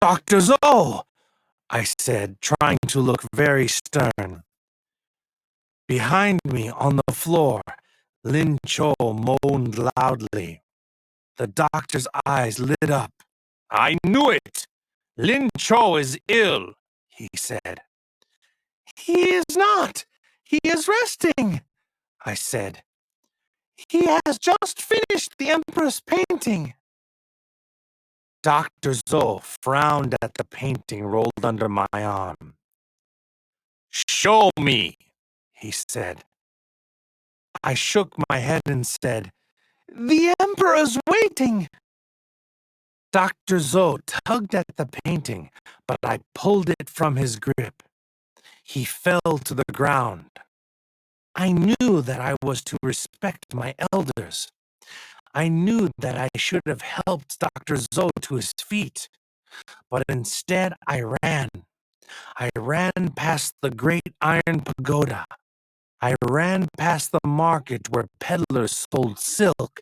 Dr. Zoe, I said, trying to look very stern. Behind me on the floor, Lin Cho moaned loudly. The doctor's eyes lit up. I knew it! Lin Cho is ill, he said. He is not. He is resting, I said. He has just finished the Emperor's painting. Dr. Zoe frowned at the painting rolled under my arm. Show me, he said. I shook my head and said, The Emperor's waiting. Dr. Zoe tugged at the painting, but I pulled it from his grip. He fell to the ground. I knew that I was to respect my elders. I knew that I should have helped Dr. Zoe to his feet, but instead I ran. I ran past the great iron pagoda. I ran past the market where peddlers sold silk,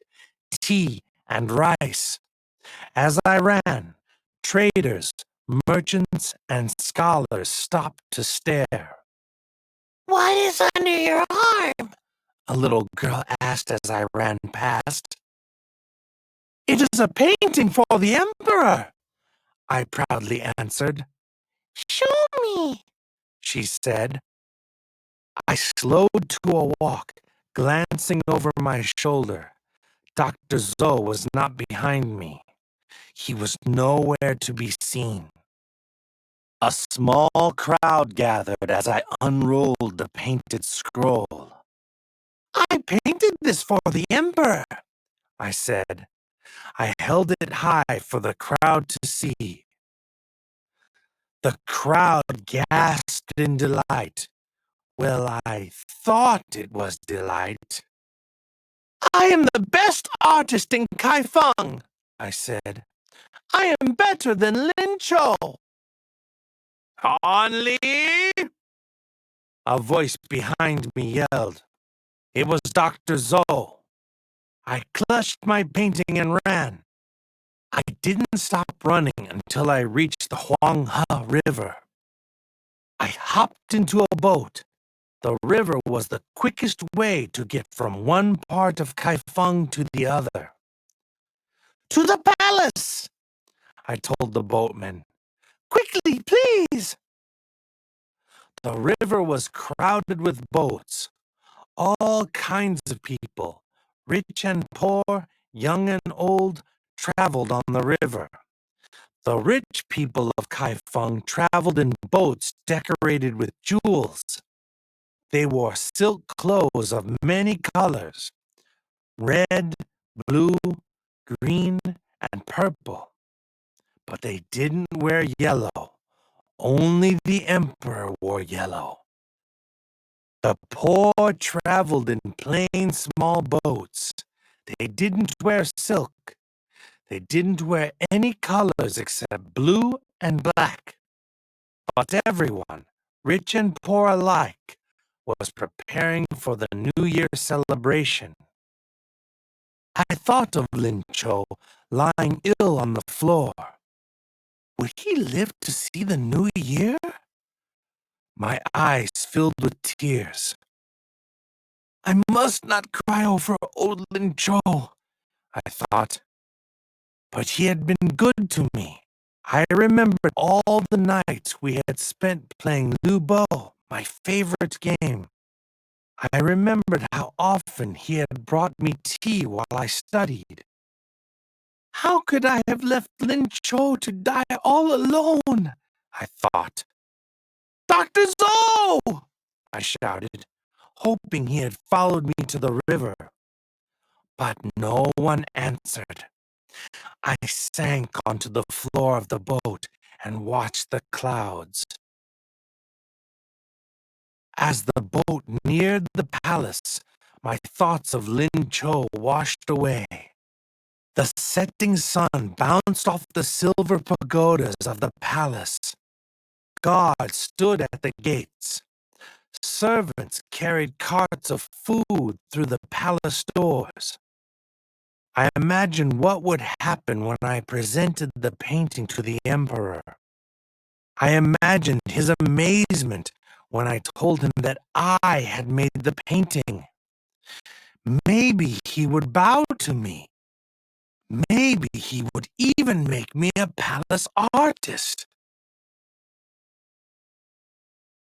tea, and rice. As I ran, traders, merchants, and scholars stopped to stare. What is under your arm? A little girl asked as I ran past. It is a painting for the Emperor, I proudly answered. Show me, she said. I slowed to a walk, glancing over my shoulder. Dr. Zoe was not behind me. He was nowhere to be seen. A small crowd gathered as I unrolled the painted scroll. I painted this for the Emperor, I said. I held it high for the crowd to see. The crowd gasped in delight. Well, I thought it was delight. I am the best artist in Kaifeng, I said. I am better than Lin Cho. Han Li! A voice behind me yelled. It was Dr. Zoe. I clutched my painting and ran. I didn't stop running until I reached the Huanghe River. I hopped into a boat. The river was the quickest way to get from one part of Kaifeng to the other. To the palace, I told the boatman. Quickly, please. The river was crowded with boats. All kinds of people, rich and poor, young and old, traveled on the river. The rich people of Kaifeng traveled in boats decorated with jewels. They wore silk clothes of many colors, red, blue, green, and purple. But they didn't wear yellow. Only the Emperor wore yellow. The poor traveled in plain small boats. They didn't wear silk. They didn't wear any colors except blue and black. But everyone, rich and poor alike, was preparing for the New Year celebration. I thought of Lin Cho lying ill on the floor. Would he live to see the New Year? My eyes filled with tears. I must not cry over old Lin Cho, I thought. But he had been good to me. I remembered all the nights we had spent playing Lubo, my favorite game. I remembered how often he had brought me tea while I studied. How could I have left Lin Cho to die all alone? I thought. Dr. Zoe! I shouted, hoping he had followed me to the river. But no one answered. I sank onto the floor of the boat and watched the clouds. As the boat neared the palace, my thoughts of Lin Cho washed away. The setting sun bounced off the silver pagodas of the palace. Guards stood at the gates. Servants carried carts of food through the palace doors. I imagined what would happen when I presented the painting to the emperor. I imagined his amazement when I told him that I had made the painting. Maybe he would bow to me. Maybe he would even make me a palace artist.